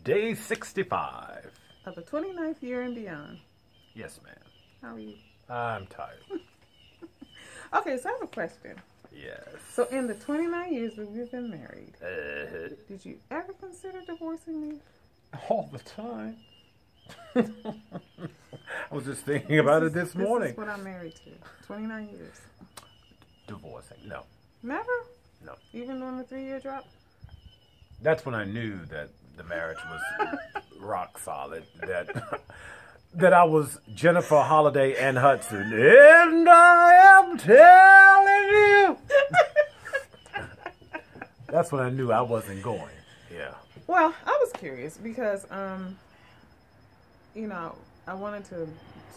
Day 65. Of the 29th year and beyond. Yes, ma'am. How are you? I'm tired. Okay, so I have a question. Yes. So in the 29 years that we've been married, did you ever consider divorcing me? All the time. I was just thinking about it this morning. This is what I'm married to. 29 years. Divorcing. No. Never? No. Even during the 3-year drop? That's when I knew that the marriage was rock solid. That I was Jennifer Holliday and Hudson. And I am telling you. That's when I knew I wasn't going. Yeah. Well, I was curious because, you know, I wanted to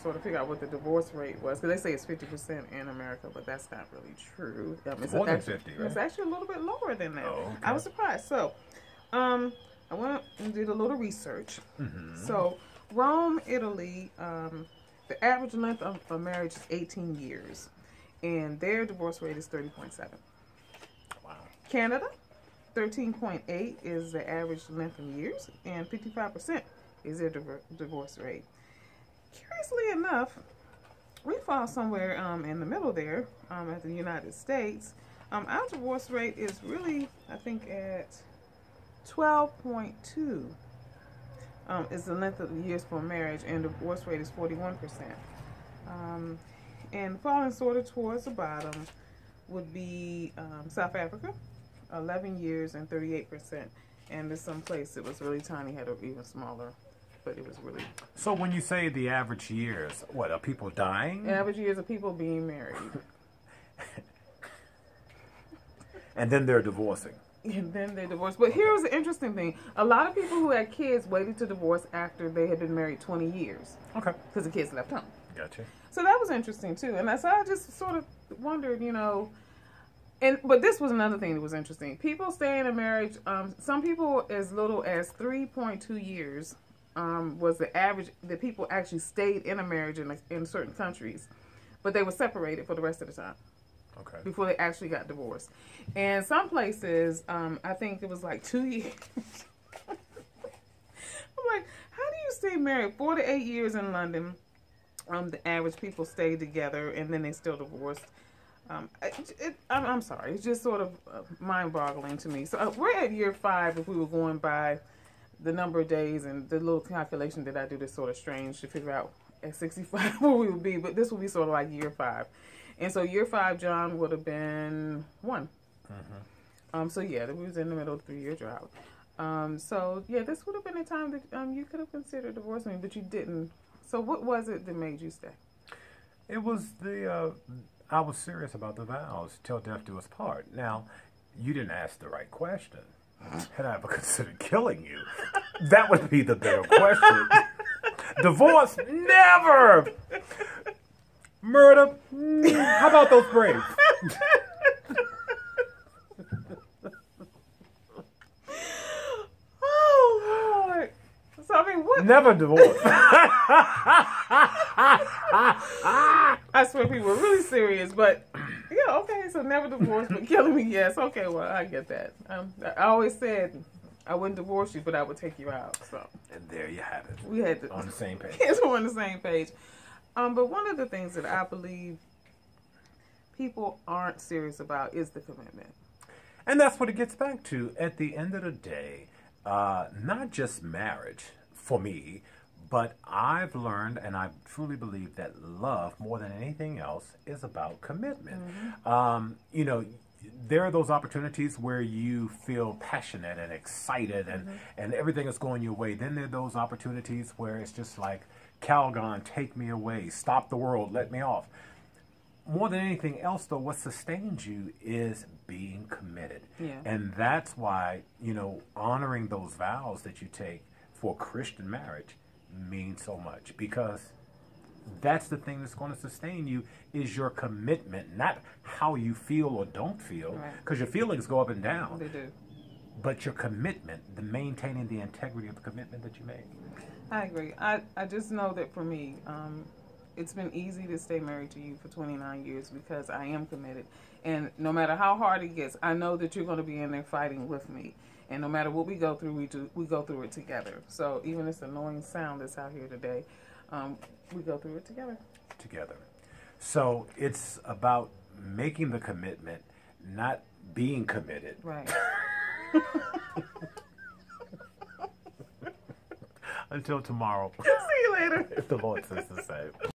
sort of figure out what the divorce rate was. Because they say it's 50% in America, but that's not really true. It's more than 50, right? It's actually a little bit lower than that. Oh, okay. I was surprised. So, I went and did a little research. Mm-hmm. So, Rome, Italy, the average length of a marriage is 18 years. And their divorce rate is 30.7. Wow. Canada, 13.8 is the average length in years. And 55% is their divorce rate. Curiously enough, we fall somewhere in the middle there at the United States. Our divorce rate is really, I think, at 12.2 is the length of the years for marriage, and the divorce rate is 41%. And falling sort of towards the bottom would be South Africa, 11 years and 38%. And there's some place that was really tiny, had an even smaller. But it was really... So when you say the average years, what, are people dying? The average years of people being married. And then they're divorcing. And then they divorced. But here's the interesting thing. A lot of people who had kids waited to divorce after they had been married 20 years. Okay. Because the kids left home. Gotcha. So that was interesting, too. And so I just sort of wondered, you know... But this was another thing that was interesting. People stay in a marriage, some people as little as 3.2 years... was the average that people actually stayed in a marriage in certain countries, but they were separated for the rest of the time. Okay. Before they actually got divorced. And some places, I think it was like 2 years. I'm like, how do you stay married 4 to 8 years in London? The average people stay together and then they still divorced. I'm sorry, it's just sort of mind-boggling to me. So we're at year 5 if we were going by the number of days and the little calculation that I do that's sort of strange to figure out at 65 where we would be, but this would be sort of like year 5. And so year 5, John would have been 1. Mm-hmm. So yeah, we was in the middle of the 3-year drought. So yeah, this would have been a time that you could have considered divorcing me, but you didn't. So what was it that made you stay? It was I was serious about the vows, till death do us part. Now, you didn't ask the right question. Had I ever considered killing you? That would be the better question. Divorce? Never! Murder? How about those braids? Oh, Lord. So, I mean, what? Never divorce. I swear people were really serious, but... Yeah, okay, so never divorce, but killing me, yes. Okay, well, I get that. I always said I wouldn't divorce you, but I would take you out, so. And there you have it. We had to... On the same page. Yes, we're on the same page. But one of the things that I believe people aren't serious about is the commitment. And that's what it gets back to. At the end of the day, not just marriage, for me, but I've learned, and I truly believe that love, more than anything else, is about commitment. Mm-hmm. You know, there are those opportunities where you feel passionate and excited and everything is going your way. Then there are those opportunities where it's just like, Calgon, take me away, stop the world, let me off. More than anything else, though, what sustains you is being committed. Yeah. And that's why, you know, honoring those vows that you take for Christian marriage means so much, because that's the thing that's going to sustain you is your commitment, not how you feel or don't feel, because your feelings go up and down. They do. But your commitment, the maintaining the integrity of the commitment that you make. I agree. I just know that for me, it's been easy to stay married to you for 29 years because I am committed. And no matter how hard it gets, I know that you're going to be in there fighting with me. And no matter what we go through, we go through it together. So even this annoying sound that's out here today, we go through it together. Together. So it's about making the commitment, not being committed. Right. Until tomorrow. See you later. If the Lord says the same.